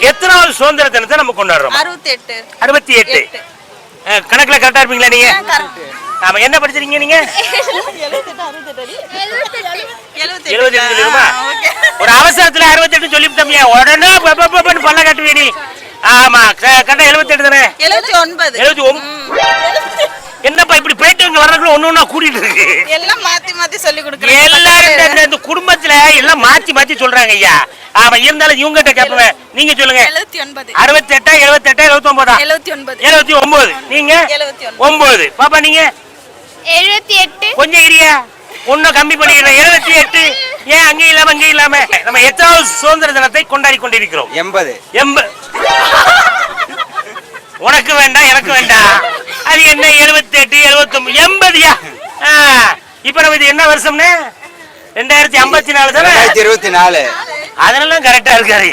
எத்தனாவது சுதந்திர தினத்தை நம்ம கொண்டாடுறோம்? 68. கணக்குல கரெக்டா இருப்பீங்களா நீங்க? ஆமா. என்ன படிச்சிருக்கீங்க நீங்க? 78. ஒரு அவசரத்துல 68 சொல்லிவிட்டோம்யா, உடனே பல்ல கட்டுவே நீ. ஆமா கரெக்டா 78 தானே? 79. என்னப்பா இப்படி போயிட்டு வர்றதுக்குள்ள ஒண்ணு கூட்டிட்டு இருக்கு. எல்லாம் மாத்தி மாத்தி சொல்லி கொடுக்குறேன். எல்லாரும் இந்த குடும்பத்துல எல்லாம் மாத்தி மாத்தி சொல்றாங்க ஐயா. ஆமா, இருந்தாலும் இவங்கிட்ட கேட்பேன். நீங்க சொல்லுங்க. 68, 78, 79. 79. நீங்க 9. பாப்பா நீங்க 78. கொஞ்சம் இரியா, ஒன்னும் கம்மி பண்ணிக்கிறேன். 78. ஏன் அங்கே இல்லாம நம்ம எத்தனாவது சுதந்திர தினத்தை கொண்டாடி கொண்டிருக்கிறோம்? 80. உனக்கு வேண்டாம் எனக்கு வேண்டாம். அது என்ன 78, 79, 80யா? இப்ப நம்ம இது என்ன வருஷம்னு? 2054 தானே? 2024. அதெல்லாம் கரெக்டா இருக்காரு.